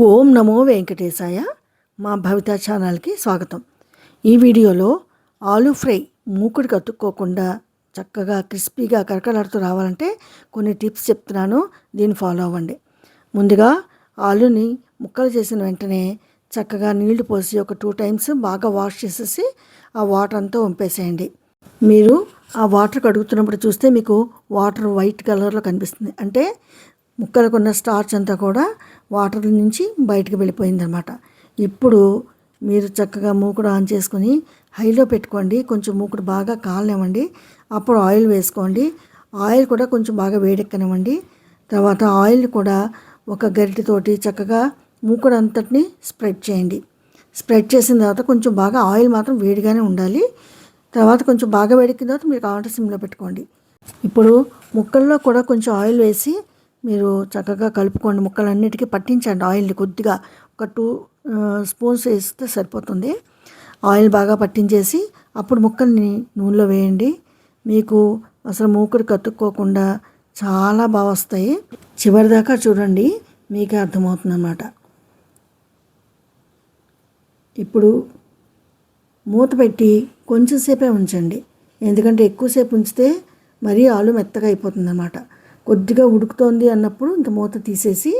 ఓం నమో వెంకటేశాయ. మా భవిత ఛానల్కి స్వాగతం. ఈ వీడియోలో ఆలు ఫ్రై మూకుడికి అతుక్కోకుండా చక్కగా క్రిస్పీగా కరకలాడుతూ రావాలంటే కొన్ని టిప్స్ చెప్తున్నాను, దీన్ని ఫాలో అవ్వండి. ముందుగా ఆలుని ముక్కలు చేసిన వెంటనే చక్కగా నీళ్లు పోసి ఒక 2 టైమ్స్ బాగా వాష్ చేసేసి ఆ వాటర్ అంతా వంపేసేయండి. మీరు ఆ వాటర్ కడుగుతున్నప్పుడు చూస్తే మీకు వాటర్ వైట్ కలర్లో కనిపిస్తుంది, అంటే ముక్కలకు ఉన్న స్టార్చ్ అంతా కూడా వాటర్ నుంచి బయటకు వెళ్ళిపోయిందనమాట. ఇప్పుడు మీరు చక్కగా మూకుడు ఆన్ చేసుకొని హైలో పెట్టుకోండి. కొంచెం మూకుడు బాగా కాలనివ్వండి. అప్పుడు ఆయిల్ వేసుకోండి. ఆయిల్ కూడా కొంచెం బాగా వేడెక్కనివ్వండి. తర్వాత ఆయిల్ కూడా ఒక గరిటెతోటి చక్కగా మూకుడు అంతటిని స్ప్రెడ్ చేయండి. స్ప్రెడ్ చేసిన తర్వాత కొంచెం బాగా ఆయిల్ మాత్రం వేడిగానే ఉండాలి. తర్వాత కొంచెం బాగా వేడెక్కిన తర్వాత మీరు కావాలంటే సిమ్లో పెట్టుకోండి. ఇప్పుడు ముక్కల్లో కూడా కొంచెం ఆయిల్ వేసి మీరు చక్కగా కలుపుకోండి. ముక్కలన్నిటికీ పట్టించండి ఆయిల్ని. కొద్దిగా ఒక 2 స్పూన్స్ వేస్తే సరిపోతుంది. ఆయిల్ బాగా పట్టించేసి అప్పుడు ముక్కల్ని నూనెలో వేయండి. మీకు అసలు మూకుడు కతుక్కోకుండా చాలా బాగా వస్తాయి. చివరిదాకా చూడండి, మీకే అర్థమవుతుంది అన్నమాట. ఇప్పుడు మూత పెట్టి కొంచెం సేపే ఉంచండి, ఎందుకంటే ఎక్కువసేపు ఉంచితే మరీ ఆలు మెత్తగా అయిపోతుంది అన్నమాట. కొద్దిగా ఉడుకుతోంది అన్నప్పుడు ఇంక మూత తీసేసి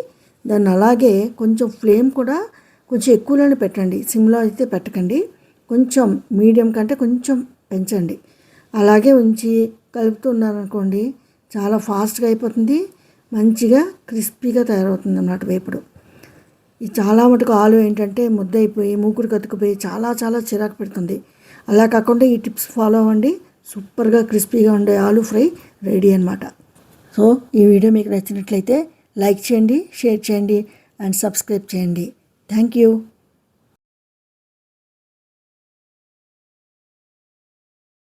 దాన్ని అలాగే కొంచెం ఫ్లేమ్ కూడా కొంచెం ఎక్కువలోనే పెట్టండి. సిమ్లో అయితే పెట్టకండి, కొంచెం మీడియం కంటే కొంచెం పెంచండి. అలాగే ఉంచి కలుపుతున్నారనుకోండి చాలా ఫాస్ట్గా అయిపోతుంది, మంచిగా క్రిస్పీగా తయారవుతుంది అన్నమాట వేపుడు. ఇది చాలా మటుకు ఆలు ఏంటంటే ముద్ద అయిపోయి మూకుడు కతుకుపోయి చాలా చాలా చిరాకు పెడుతుంది. అలా కాకుండా ఈ టిప్స్ ఫాలో అవ్వండి, సూపర్గా క్రిస్పీగా ఉండే ఆలు ఫ్రై రెడీ అన్నమాట. సో ఈ వీడియో మీకు నచ్చినట్లయితే లైక్ చేయండి, షేర్ చేయండి అండ్ సబ్స్క్రైబ్ చేయండి. Thank you.